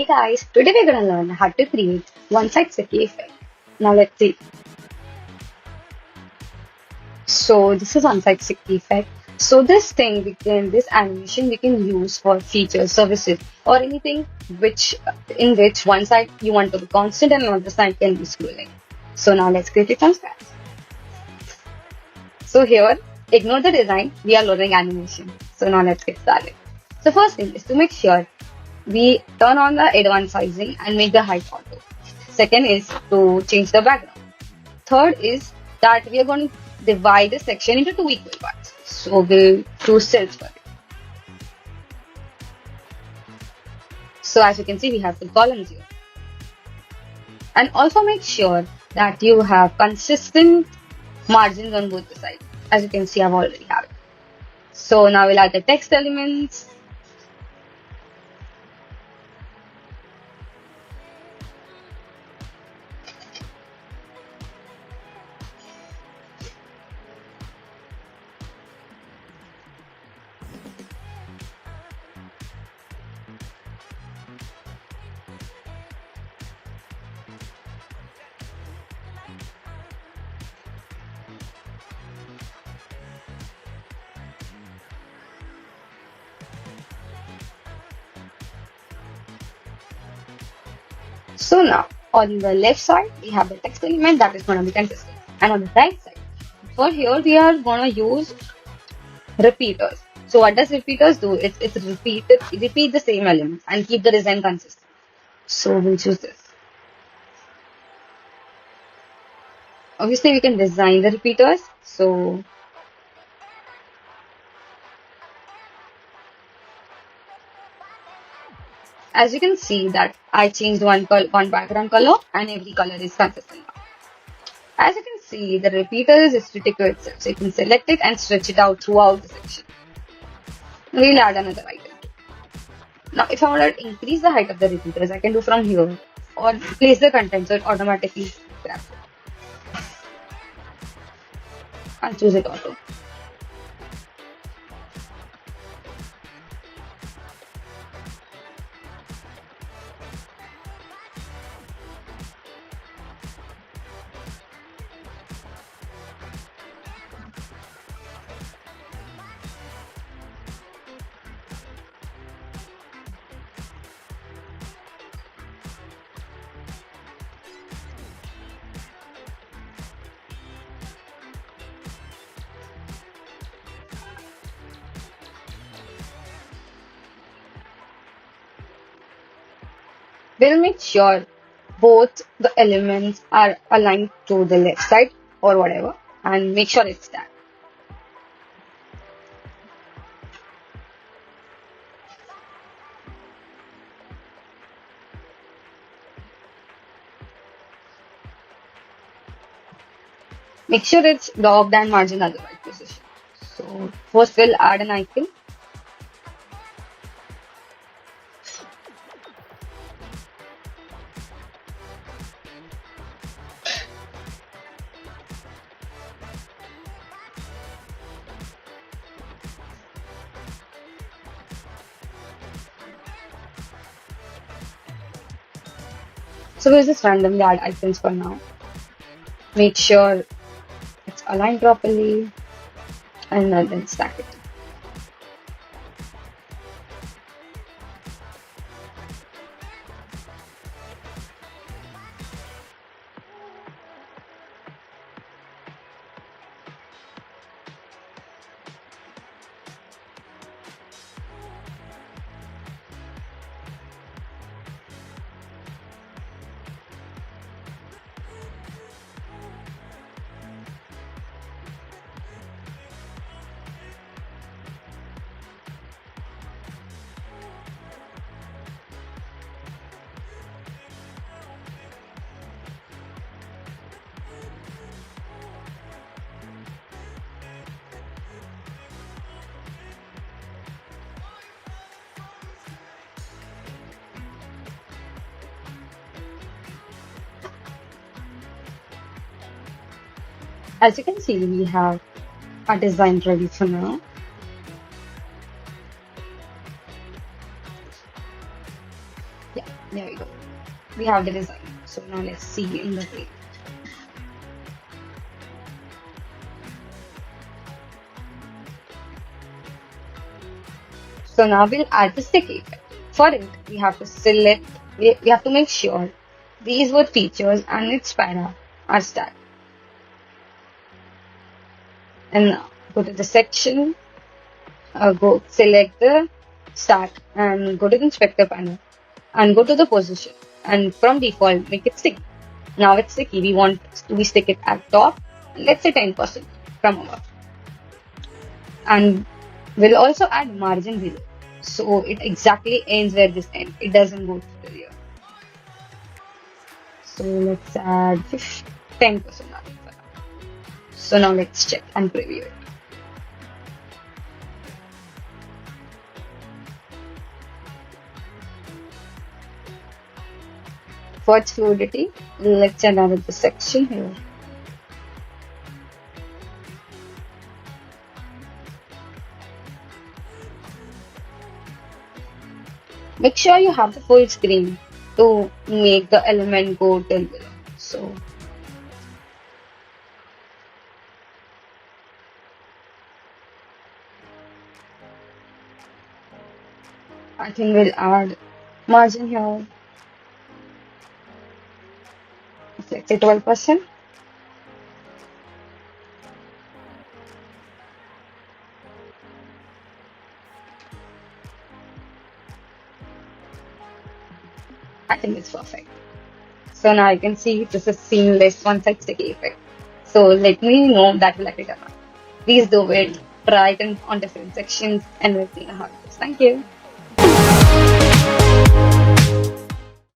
Hey guys, today we're gonna learn how to create one-side sticky effect. Now let's see. So this is one-side sticky effect. So this animation we can use for features, services, or anything in which one side you want to be constant and another side can be scrolling. So now let's create it from scratch. So here, ignore the design, we are loading animation. So now let's get started. So first thing is to make sure we turn on the advanced sizing and make the height auto. Second is to change the background. Third is that we are going to divide the section into two equal parts. So we'll choose cells for it. So as you can see, we have two columns here. And also make sure that you have consistent margins on both the sides. As you can see, I've already have it. So now we'll add the text elements. So now on the left side, we have the text element that is going to be consistent. And on the right side, for here we are going to use repeaters. So what does repeaters do? It's repeat the same elements and keep the design consistent. So we'll choose this. Obviously we can design the repeaters. So as you can see that I changed one background color and every color is consistent now. As you can see, the repeater is restricted to itself. So you can select it and stretch it out throughout the section. We'll add another item. Now if I want to increase the height of the repeaters, I can do from here or place the content so it automatically grabs it. I'll choose it auto. We'll make sure both the elements are aligned to the left side or whatever and make sure it's that. Make sure it's locked and margin at the right position. So first we'll add an icon. So we'll just randomly add icons for now. Make sure it's aligned properly and then stack it. As you can see, we have our design ready for now. Yeah, there we go. We have the design. So now let's see in the way. So now we'll add the stick effect. For it, we have to select, we have to make sure these word features and its para are stacked. And now go to the section, go select the stack and go to the inspector panel and go to the position. And from default, make it sticky. Now it's sticky. We want to stick it at top. Let's say 10% from above. And we'll also add margin below. So it exactly ends where this ends. It doesn't go to here. So let's add 10% margin for now. So now let's check and preview it. For its fluidity, let's add another section here. Make sure you have the full screen to make the element go till below. So I think we'll add margin here. Let's say 12%. I think it's perfect. So now I can see this is seamless one-side sticky effect. So let me know that will like it or not. Please do it, try it on different sections and let me know how it is. Thank you.